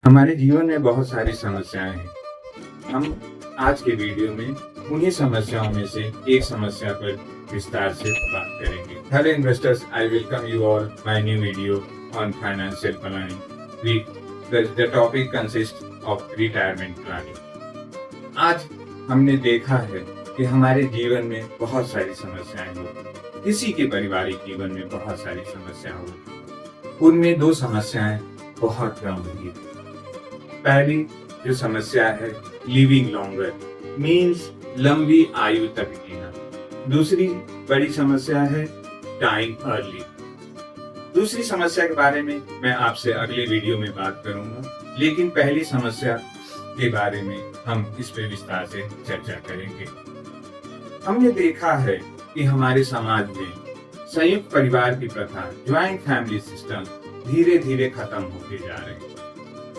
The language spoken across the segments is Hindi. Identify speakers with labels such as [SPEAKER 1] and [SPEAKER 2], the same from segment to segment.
[SPEAKER 1] हमारे जीवन में बहुत सारी समस्याएं हैं। हम आज के वीडियो में उन्हीं समस्याओं में से एक समस्या पर विस्तार से बात करेंगे। Hello investors, I welcome you all my new video on financial planning. The topic consist of retirement planning. आज हमने देखा है कि हमारे जीवन में बहुत सारी समस्याएं होती, किसी के पारिवारिक जीवन में बहुत सारी समस्याएं होती। उनमें दो समस्याएं बहुत गंभीर हैं। पहली जो समस्या है लिविंग लॉन्गर, मीन्स लंबी आयु तक जीना। दूसरी बड़ी समस्या है डाइंग अर्ली। दूसरी समस्या के बारे में मैं आपसे अगले वीडियो में बात करूंगा, लेकिन पहली समस्या के बारे में हम इस पे विस्तार से चर्चा करेंगे। हमने देखा है कि हमारे समाज में संयुक्त परिवार की प्रथा, ज्वाइंट फैमिली सिस्टम धीरे धीरे खत्म होते जा रहे हैं।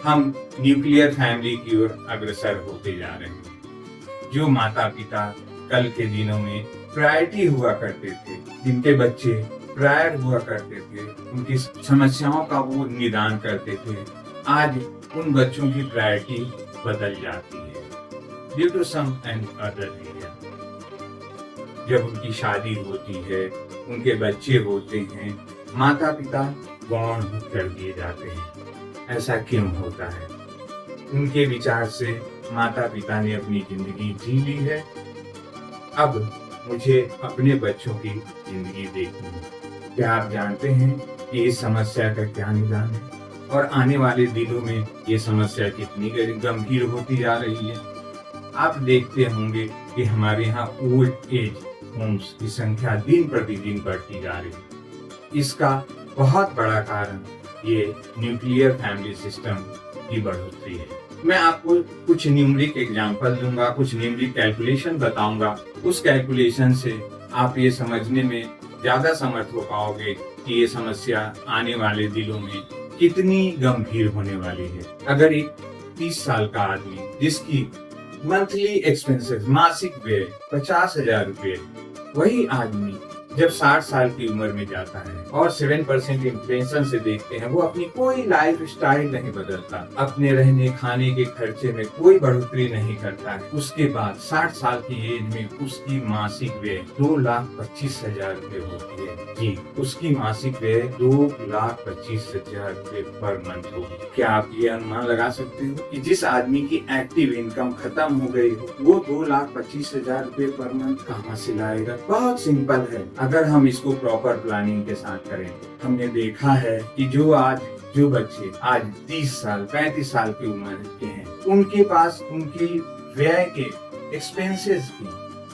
[SPEAKER 1] हम न्यूक्लियर फैमिली की ओर अग्रसर होते जा रहे हैं। जो माता पिता कल के दिनों में प्रायोरिटी हुआ करते थे, जिनके बच्चे प्रायर हुआ करते थे, उनकी समस्याओं का वो निदान करते थे, आज उन बच्चों की प्रायोरिटी बदल जाती है due to some and other reason. जब उनकी शादी होती है, उनके बच्चे होते हैं, माता पिता गौण कर दिए जाते हैं। ऐसा क्यों होता है? उनके विचार से माता पिता ने अपनी जिंदगी जी ली है, अब मुझे अपने बच्चों की जिंदगी देखनी है। क्या आप जानते हैं कि इस समस्या का क्या निदान है और आने वाले दिनों में ये समस्या कितनी गंभीर होती जा रही है? आप देखते होंगे कि हमारे यहाँ ओल्ड एज होम्स की संख्या दिन प्रतिदिन बढ़ती जा रही है। इसका बहुत बड़ा कारण ये न्यूक्लियर फैमिली सिस्टम की बढ़ोतरी है। मैं आपको कुछ न्यूमरिक एग्जांपल दूंगा, कुछ न्यूमरिक कैलकुलेशन बताऊंगा। उस कैलकुलेशन से आप ये समझने में ज्यादा समर्थ हो पाओगे कि ये समस्या आने वाले दिनों में कितनी गंभीर होने वाली है। अगर एक 30 साल का आदमी जिसकी मंथली एक्सपेंसेस, मासिक व्यय 50,000 रुपये, वही आदमी जब 60 साल की उम्र में जाता है और 7% इन्फ्लेशन से देखते हैं, वो अपनी कोई लाइफ स्टाइल नहीं बदलता, अपने रहने खाने के खर्चे में कोई बढ़ोतरी नहीं करता है। उसके बाद 60 साल की एज में उसकी मासिक व्यय 2,25,000 रुपए होती है। जी, उसकी मासिक व्यय 2,25,000 रुपए पर मंथ होगी। क्या आप ये अनुमान लगा सकते हो कि जिस आदमी की एक्टिव इनकम खत्म हो गई हो, वो 2,25,000 रुपए पर मंथ कहाँ से लाएगा? बहुत सिंपल है, अगर हम इसको प्रॉपर प्लानिंग के साथ करें। हमने देखा है कि जो बच्चे आज 30 साल 35 साल की उम्र के हैं, उनके पास उनकी व्यय के एक्सपेंसेस की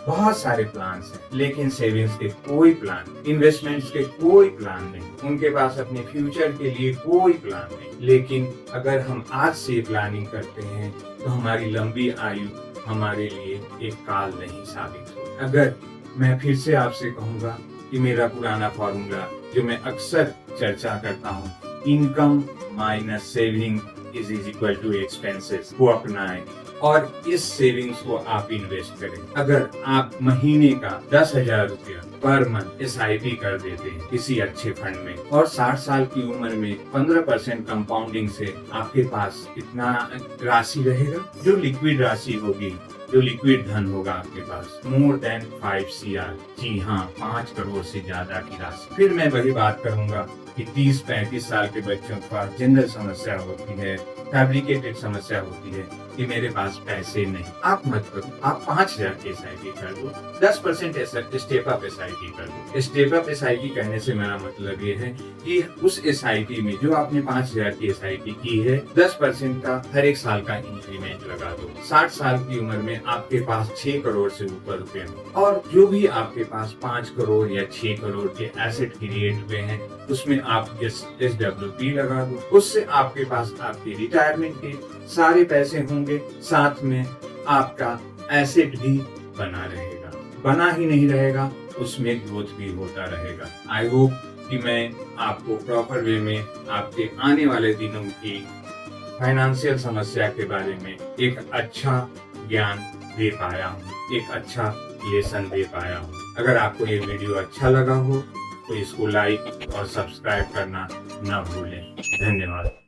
[SPEAKER 1] बहुत सारे प्लान्स हैं, लेकिन सेविंग्स के कोई प्लान, इन्वेस्टमेंट्स के कोई प्लान नहीं। उनके पास अपने फ्यूचर के लिए कोई प्लान नहीं। लेकिन अगर हम आज से प्लानिंग करते हैं तो हमारी लंबी आयु हमारे लिए एक काल नहीं साबित हो। अगर मैं फिर से आपसे कहूंगा कि मेरा पुराना फॉर्मूला जो मैं अक्सर चर्चा करता हूँ, income minus saving is equal to expenses, को अपनाएं और इस सेविंग्स को आप इन्वेस्ट करें। अगर आप महीने का 10,000 रुपया पर मंथ SIP कर देते हैं किसी अच्छे फंड में और 60 साल की उम्र में 15% कंपाउंडिंग से आपके पास कितना राशि रहेगा? जो लिक्विड राशि होगी, जो लिक्विड धन होगा आपके पास, मोर देन 5 CR। जी हाँ, 5 करोड़ से ज्यादा की राशि। फिर मैं वही बात करूंगा कि 30-35 साल के बच्चों के पास जनरल समस्या होती है, फैब्रिकेटेड समस्या होती है कि मेरे पास पैसे नहीं। आप मत करो, आप 5,000 की SIP कर दो, 10% स्टेप अप SIP कर दो। स्टेप अप SIP कहने से मेरा मतलब ये है कि उस SIP में जो आपने 5,000 की SIP की है, 10% का हर एक साल का इंक्रीमेंट लगा दो। 60 साल की उम्र में आपके पास 6 करोड़ से ऊपर रुपए और जो भी आपके पास 5 करोड़ या 6 करोड़ के एसेट क्रिएट हुए हैं, उसमें आप SWP लगा दो। उससे आपके पास आपके रिटायरमेंट के सारे पैसे होंगे, साथ में आपका एसेट भी बना रहेगा। बना ही नहीं रहेगा, उसमें ग्रोथ भी होता रहेगा। आई होप कि मैं आपको प्रॉपर वे में आपके आने वाले दिनों की फाइनेंशियल समस्या के बारे में एक अच्छा ज्ञान दे पाया हूँ, एक अच्छा लेसन दे पाया हूँ। अगर आपको ये वीडियो अच्छा लगा हो तो इसको लाइक और सब्सक्राइब करना न भूलें। धन्यवाद।